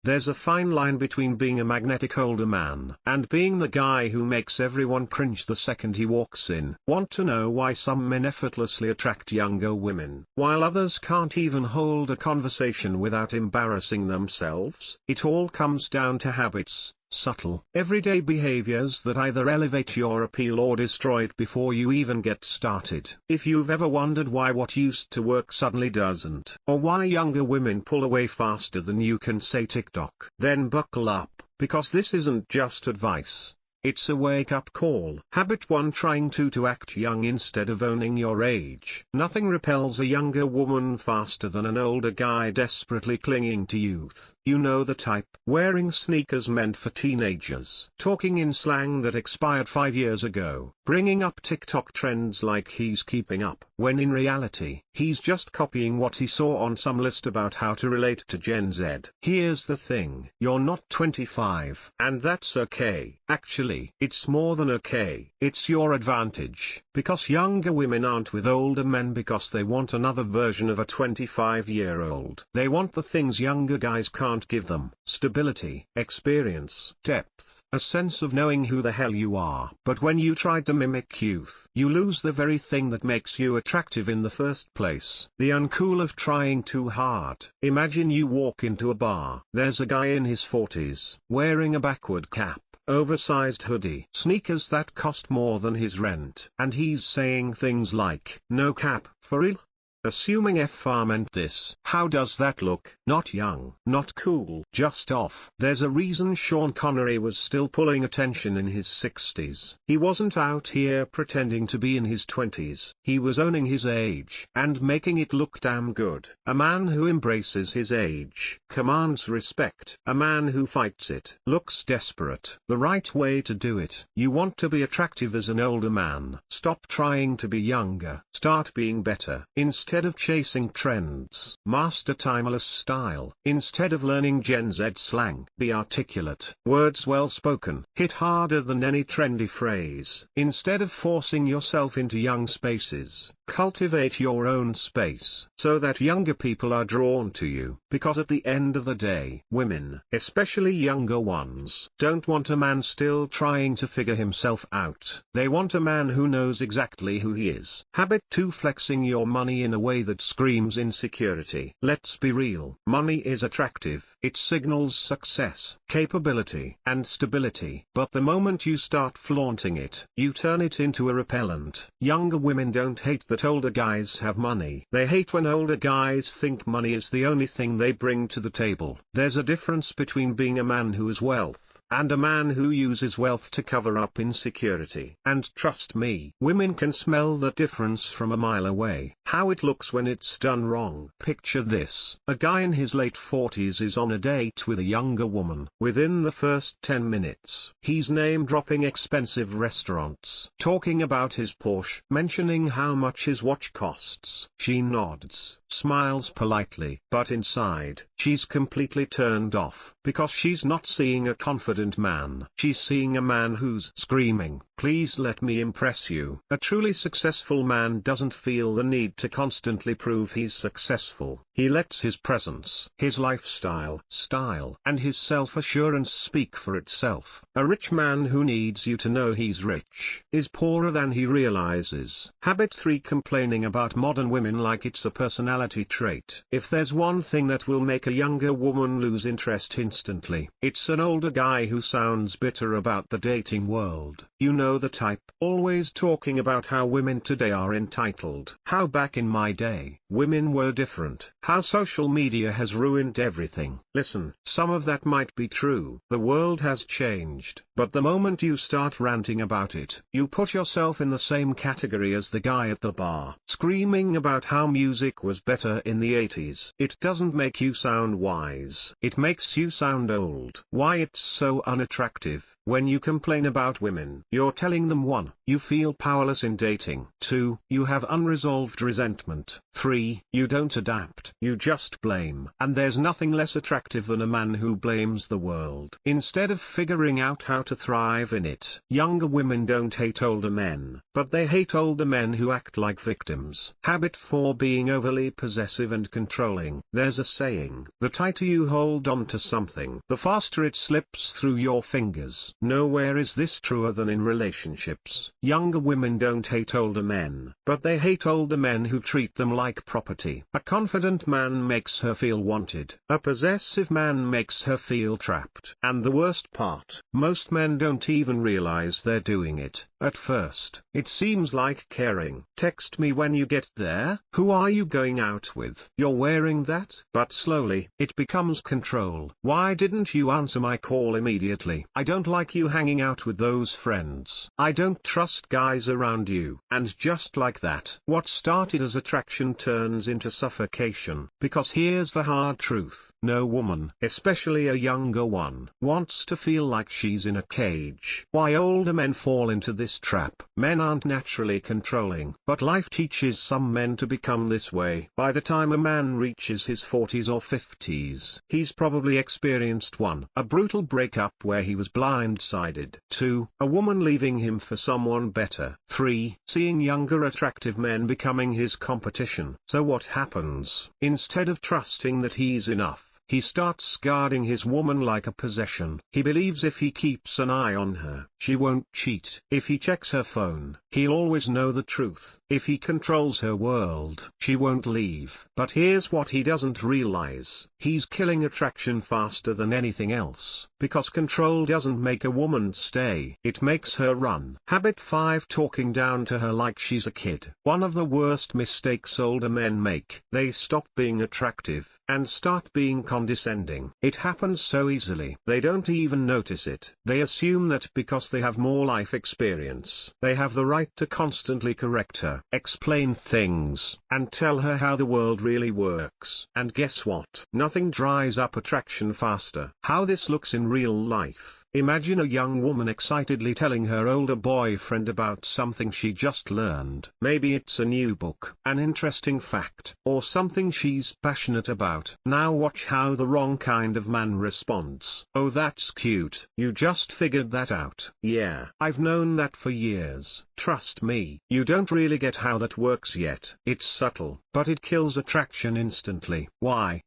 There's a fine line between being a magnetic older man and being the guy who makes everyone cringe the second he walks in. Want to know why some men effortlessly attract younger women, while others can't even hold a conversation without embarrassing themselves? It all comes down to habits. Subtle, everyday behaviors that either elevate your appeal or destroy it before you even get started. If you've ever wondered why what used to work suddenly doesn't, or why younger women pull away faster than you can say TikTok, then buckle up, because this isn't just advice. It's a wake-up call. Habit 1: Trying to act young instead of owning your age. Nothing repels a younger woman faster than an older guy desperately clinging to youth. You know the type, wearing sneakers meant for teenagers, talking in slang that expired 5 years ago, bringing up TikTok trends like he's keeping up, when in reality, he's just copying what he saw on some list about how to relate to Gen Z. Here's the thing, you're not 25, and that's okay. Actually, it's more than okay. It's your advantage, because younger women aren't with older men because they want another version of a 25-year-old. They want the things younger guys can't give them: stability, experience, depth, a sense of knowing who the hell you are. But when you try to mimic youth, you lose the very thing that makes you attractive in the first place. The uncool of trying too hard. Imagine you walk into a bar. There's a guy in his 40s, wearing a backward cap, oversized hoodie, sneakers that cost more than his rent, and he's saying things like, "No cap, for real?" Assuming FR meant this. How does that look? Not young, not cool, just off. There's a reason Sean Connery was still pulling attention in his 60s. He wasn't out here pretending to be in his 20s. He was owning his age and making it look damn good. A man who embraces his age commands respect. A man who fights it looks desperate. The right way to do it. You want to be attractive as an older man. Stop trying to be younger. Start being better. Instead of chasing trends, master timeless style. Instead of learning Gen Z slang, be articulate. Words well spoken. Hit harder than any trendy phrase. Instead of forcing yourself into young spaces, cultivate your own space, so that younger people are drawn to you. Because at the end of the day, women, especially younger ones, don't want a man still trying to figure himself out. They want a man who knows exactly who he is. Habit 2: Flexing your money in a way that screams insecurity. Let's be real. Money is attractive. It signals success, capability, and stability. But the moment you start flaunting it, you turn it into a repellent. Younger women don't hate that older guys have money. They hate when older guys think money is the only thing they bring to the table. There's a difference between being a man who has wealth and a man who uses wealth to cover up insecurity. And trust me, women can smell that difference from a mile away. How it looks when it's done wrong. Picture this: a guy in his late 40s is on a date with a younger woman. Within the first 10 minutes, he's name-dropping expensive restaurants, talking about his Porsche, mentioning how much his watch costs. She nods, smiles politely, but inside, she's completely turned off, because she's not seeing a confident man. She's seeing a man who's screaming, "Please let me impress you." A truly successful man doesn't feel the need to constantly prove he's successful. He lets his presence, his lifestyle, style, and his self-assurance speak for itself. A rich man who needs you to know he's rich is poorer than he realizes. Habit 3: Complaining about modern women like it's a personality trait. If there's one thing that will make a younger woman lose interest instantly, it's an older guy who sounds bitter about the dating world. You know the type, always talking about how women today are entitled, how back in my day, women were different, how social media has ruined everything. Listen, some of that might be true. The world has changed, but the moment you start ranting about it, you put yourself in the same category as the guy at the bar, screaming about how music was better in the 80s. It doesn't make you sound wise. It makes you sound old. Why it's so unattractive. When you complain about women, you're telling them 1. You feel powerless in dating. 2. You have unresolved resentment. 3. You don't adapt. You just blame. And there's nothing less attractive than a man who blames the world instead of figuring out how to thrive in it. Younger women don't hate older men, but they hate older men who act like victims. Habit 4. Being overly possessive and controlling. There's a saying, the tighter you hold on to something, the faster it slips through your fingers. Nowhere is this truer than in relationships. Younger women don't hate older men, but they hate older men who treat them like property. A confident man makes her feel wanted. A possessive man makes her feel trapped. And the worst part, most men don't even realize they're doing it. At first, it seems like caring. Text me when you get there. Who are you going out with? You're wearing that? But slowly, it becomes control. Why didn't you answer my call immediately? I don't like you hanging out with those friends. I don't trust guys around you. And just like that, what started as attraction turns into suffocation. Because here's the hard truth. No woman, especially a younger one, wants to feel like she's in a cage. Why older men fall into this trap? Men aren't naturally controlling, but life teaches some men to become this way. By the time a man reaches his 40s or 50s, he's probably experienced 1. A brutal breakup where he was blindsided. 2. A woman leaving him for someone better. 3. Seeing younger attractive men becoming his competition. So what happens? Instead of trusting that he's enough, he starts guarding his woman like a possession. He believes if he keeps an eye on her, she won't cheat. If he checks her phone, he'll always know the truth. If he controls her world, she won't leave. But here's what he doesn't realize. He's killing attraction faster than anything else. Because control doesn't make a woman stay, it makes her run. Habit 5. Talking down to her like she's a kid. One of the worst mistakes older men make. They stop being attractive, and start being condescending. It happens so easily. They don't even notice it. They assume that because they have more life experience, they have the right to constantly correct her, explain things, and tell her how the world really works. And guess what? Nothing dries up attraction faster. How this looks in real life. Imagine a young woman excitedly telling her older boyfriend about something she just learned. Maybe it's a new book, an interesting fact, or something she's passionate about. Now watch how the wrong kind of man responds. Oh, that's cute. You just figured that out. Yeah, I've known that for years. Trust me. You don't really get how that works yet. It's subtle, but it kills attraction instantly. Why?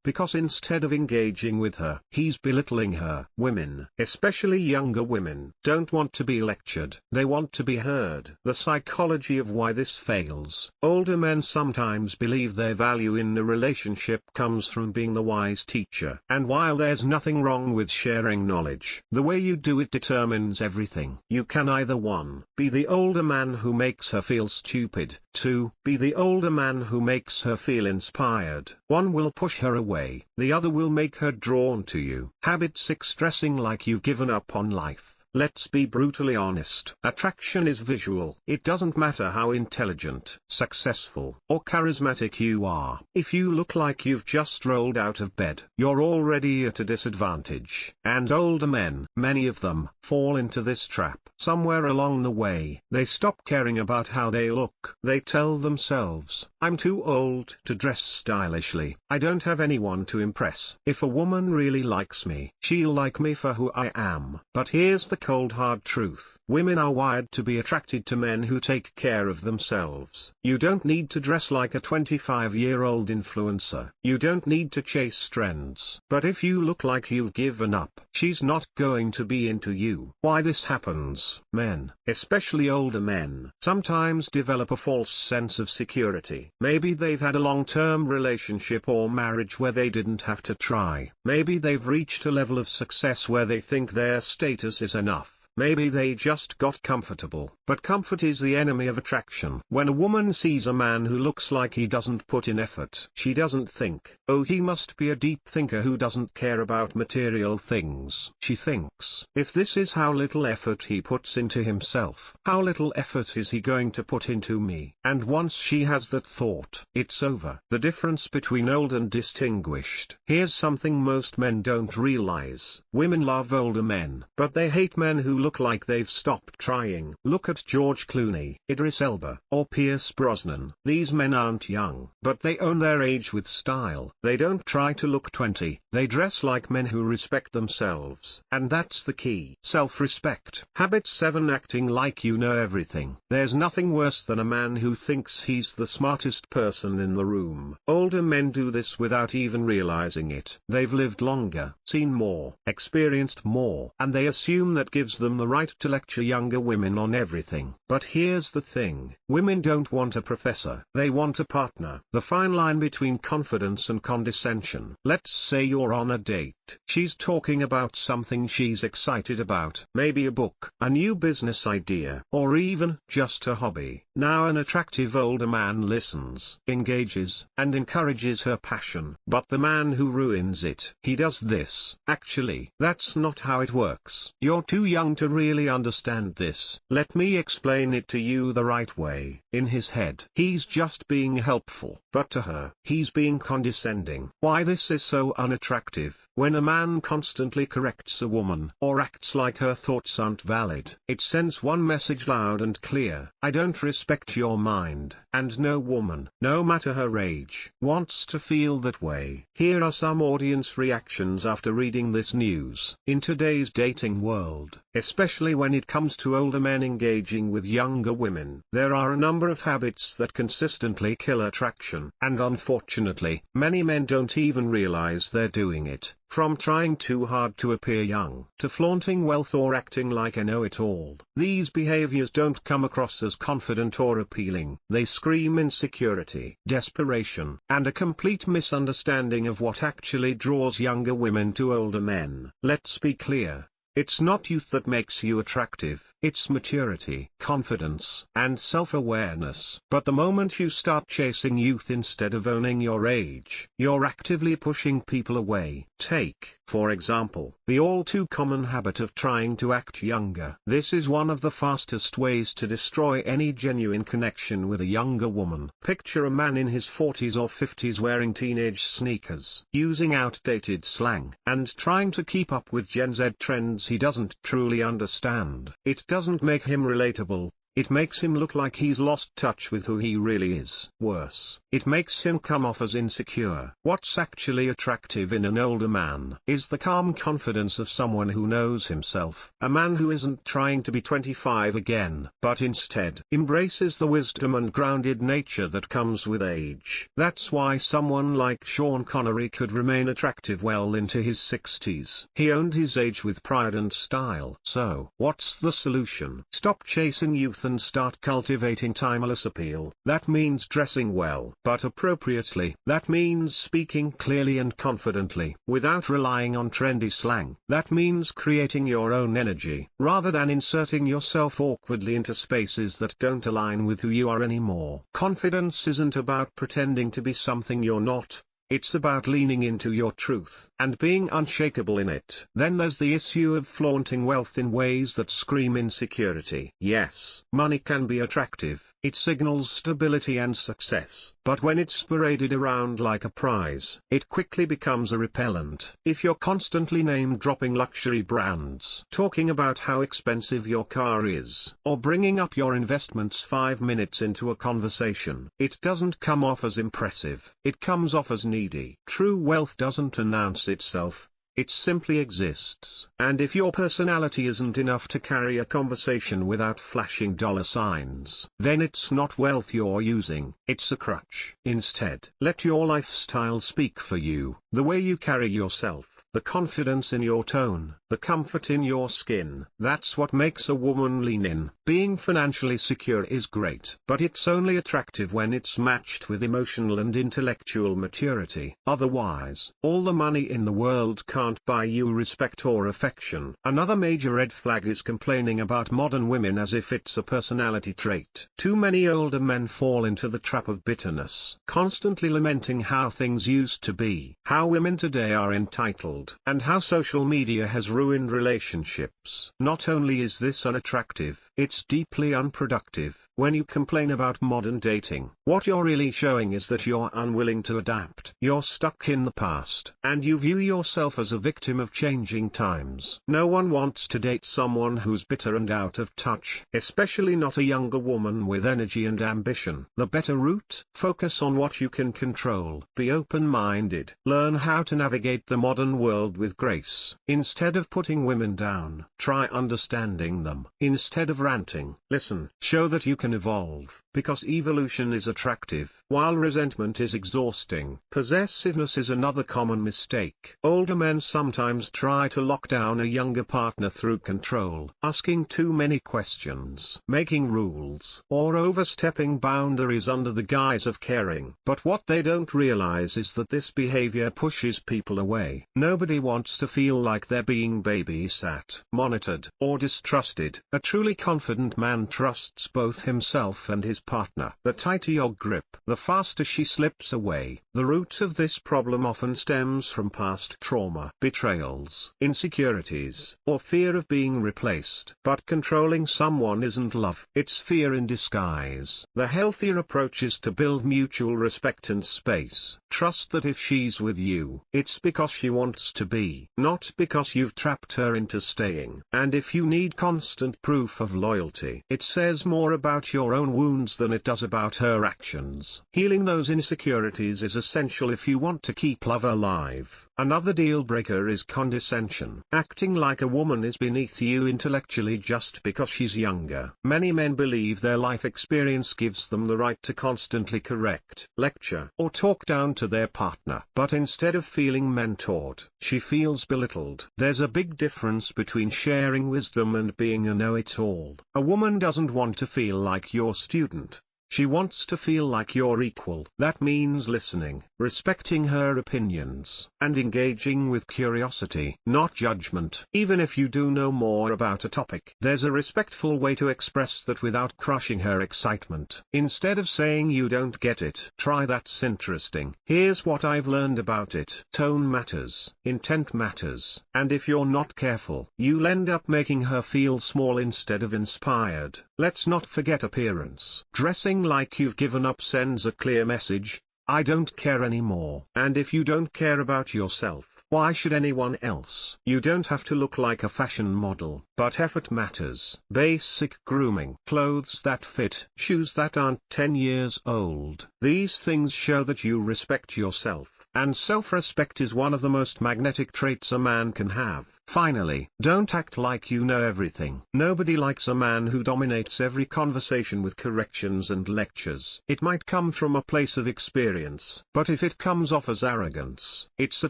Because instead of engaging with her, he's belittling her. Women, especially younger women, don't want to be lectured. They want to be heard. The psychology of why this fails. Older men sometimes believe their value in a relationship comes from being the wise teacher. And while there's nothing wrong with sharing knowledge, the way you do it determines everything. You can either 1. Be the older man who makes her feel stupid. 2. Be the older man who makes her feel inspired. One will push her away, the other will make her drawn to you. Habit 6. Dressing like you've given up on life. Let's be brutally honest. Attraction is visual. It doesn't matter how intelligent, successful, or charismatic you are. If you look like you've just rolled out of bed, you're already at a disadvantage. And older men, many of them, fall into this trap. Somewhere along the way, they stop caring about how they look. They tell themselves, I'm too old to dress stylishly. I don't have anyone to impress. If a woman really likes me, she'll like me for who I am. But here's the cold hard truth. Women are wired to be attracted to men who take care of themselves. You don't need to dress like a 25-year-old influencer. You don't need to chase trends. But if you look like you've given up, she's not going to be into you. Why this happens? Men, especially older men, sometimes develop a false sense of security. Maybe they've had a long-term relationship or marriage where they didn't have to try. Maybe they've reached a level of success where they think their status is enough. maybe they just got comfortable. But comfort is the enemy of attraction. When a woman sees a man who looks like he doesn't put in effort, she doesn't think, oh, he must be a deep thinker who doesn't care about material things. She thinks, if this is how little effort he puts into himself, how little effort is he going to put into me? And once she has that thought, it's over. The difference between old and distinguished. Here's something most men don't realize. Women love older men, but they hate men who look like they've stopped trying. Look at George Clooney, Idris Elba, or Pierce Brosnan. These men aren't young, but they own their age with style. They don't try to look 20, they dress like men who respect themselves. And that's the key. Self-respect. Habit 7. Acting like you know everything. There's nothing worse than a man who thinks he's the smartest person in the room. Older men do this without even realizing it. They've lived longer, seen more, experienced more, and they assume that gives them the right to lecture younger women on everything. But here's the thing, women don't want a professor, they want a partner. The fine line between confidence and condescension. Let's say you're on a date. She's talking about something she's excited about, maybe a book, a new business idea, or even just a hobby. Now an attractive older man listens, engages, and encourages her passion. But the man who ruins it, he does this. Actually, that's not how it works. You're too young to really understand this. Let me explain it to you the right way. In his head, he's just being helpful, but to her, he's being condescending. Why this is so unattractive? When a man constantly corrects a woman, or acts like her thoughts aren't valid, it sends one message loud and clear: I don't respect your mind. And no woman, no matter her age, wants to feel that way. Here are some audience reactions after reading this news. In today's dating world, especially when it comes to older men engaging with younger women, there are a number of habits that consistently kill attraction, and unfortunately, many men don't even realize they're doing it. From trying too hard to appear young, to flaunting wealth or acting like a know-it-all, these behaviors don't come across as confident or appealing. They scream insecurity, desperation, and a complete misunderstanding of what actually draws younger women to older men. Let's be clear. It's not youth that makes you attractive, it's maturity, confidence, and self-awareness. But the moment you start chasing youth instead of owning your age, you're actively pushing people away. Take, for example, the all-too-common habit of trying to act younger. This is one of the fastest ways to destroy any genuine connection with a younger woman. Picture a man in his 40s or 50s wearing teenage sneakers, using outdated slang, and trying to keep up with Gen Z trends he doesn't truly understand. It doesn't make him relatable. It makes him look like he's lost touch with who he really is. Worse, it makes him come off as insecure. What's actually attractive in an older man is the calm confidence of someone who knows himself. A man who isn't trying to be 25 again, but instead embraces the wisdom and grounded nature that comes with age. That's why someone like Sean Connery could remain attractive well into his 60s. He owned his age with pride and style. So, what's the solution? Stop chasing youth and start cultivating timeless appeal. That means dressing well, but appropriately. That means speaking clearly and confidently, without relying on trendy slang. That means creating your own energy, rather than inserting yourself awkwardly into spaces that don't align with who you are anymore. Confidence isn't about pretending to be something you're not. It's about leaning into your truth, and being unshakable in it. Then there's the issue of flaunting wealth in ways that scream insecurity. Yes, money can be attractive. It signals stability and success. But when it's paraded around like a prize, it quickly becomes a repellent. If you're constantly name-dropping luxury brands, talking about how expensive your car is, or bringing up your investments 5 minutes into a conversation, it doesn't come off as impressive. It comes off as needy. True wealth doesn't announce itself. It simply exists. And if your personality isn't enough to carry a conversation without flashing dollar signs, then it's not wealth you're using, it's a crutch. Instead, let your lifestyle speak for you. The way you carry yourself, the confidence in your tone, the comfort in your skin. That's what makes a woman lean in. Being financially secure is great, but it's only attractive when it's matched with emotional and intellectual maturity. Otherwise, all the money in the world can't buy you respect or affection. Another major red flag is complaining about modern women as if it's a personality trait. Too many older men fall into the trap of bitterness, constantly lamenting how things used to be, how women today are entitled, and how social media has ruined relationships. Not only is this unattractive, it's deeply unproductive. When you complain about modern dating, what you're really showing is that you're unwilling to adapt. You're stuck in the past, and you view yourself as a victim of changing times. No one wants to date someone who's bitter and out of touch, especially not a younger woman with energy and ambition. The better route: focus on what you can control. Be open-minded. Learn how to navigate the modern world with grace. Instead of putting women down, try understanding them. Instead of ranting, listen. Show that you can evolve, because evolution is attractive, while resentment is exhausting. Possessiveness is another common mistake. Older men sometimes try to lock down a younger partner through control, asking too many questions, making rules, or overstepping boundaries under the guise of caring. But what they don't realize is that this behavior pushes people away. Nobody wants to feel like they're being babysat, monitored, or distrusted. A truly confident man trusts both himself and his partner. The tighter your grip, the faster she slips away. The root of this problem often stems from past trauma, betrayals, insecurities, or fear of being replaced. But controlling someone isn't love, it's fear in disguise. The healthier approach is to build mutual respect and space. Trust that if she's with you, it's because she wants to be, not because you've trapped her into staying. And if you need constant proof of loyalty, it says more about your own wounds than it does about her actions. Healing those insecurities is essential if you want to keep love alive. Another deal breaker is condescension. Acting like a woman is beneath you intellectually just because she's younger. Many men believe their life experience gives them the right to constantly correct, lecture, or talk down to their partner. But instead of feeling mentored, she feels belittled. There's a big difference between sharing wisdom and being a know-it-all. A woman doesn't want to feel like your student. She wants to feel like your equal. That means listening, respecting her opinions, and engaging with curiosity, not judgment. Even if you do know more about a topic, there's a respectful way to express that without crushing her excitement. Instead of saying you don't get it, try "that's interesting. Here's what I've learned about it." Tone matters, intent matters, and if you're not careful, you'll end up making her feel small instead of inspired. Let's not forget appearance. Dressing like you've given up sends a clear message: I don't care anymore. And if you don't care about yourself, why should anyone else? You don't have to look like a fashion model, but effort matters. Basic grooming, clothes that fit, shoes that aren't 10 years old. These things show that you respect yourself. And self-respect is one of the most magnetic traits a man can have. Finally, don't act like you know everything. Nobody likes a man who dominates every conversation with corrections and lectures. It might come from a place of experience, but if it comes off as arrogance, it's a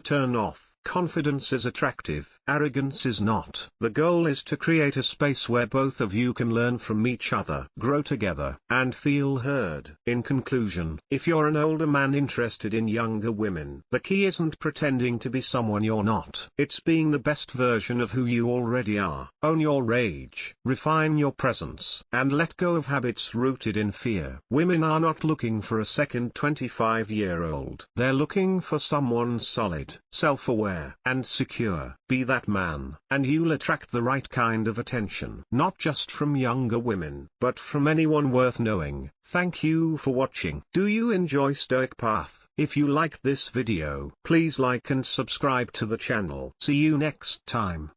turn-off. Confidence is attractive, arrogance is not. The goal is to create a space where both of you can learn from each other, grow together, and feel heard. In conclusion, if you're an older man interested in younger women, the key isn't pretending to be someone you're not. It's being the best version of who you already are. Own your age, refine your presence, and let go of habits rooted in fear. Women are not looking for a second 25-year-old. They're looking for someone solid, self-aware, and secure. Be that man, and you'll attract the right kind of attention. Not just from younger women, but from anyone worth knowing. Thank you for watching. Do you enjoy Stoic Path? If you liked this video, please like and subscribe to the channel. See you next time.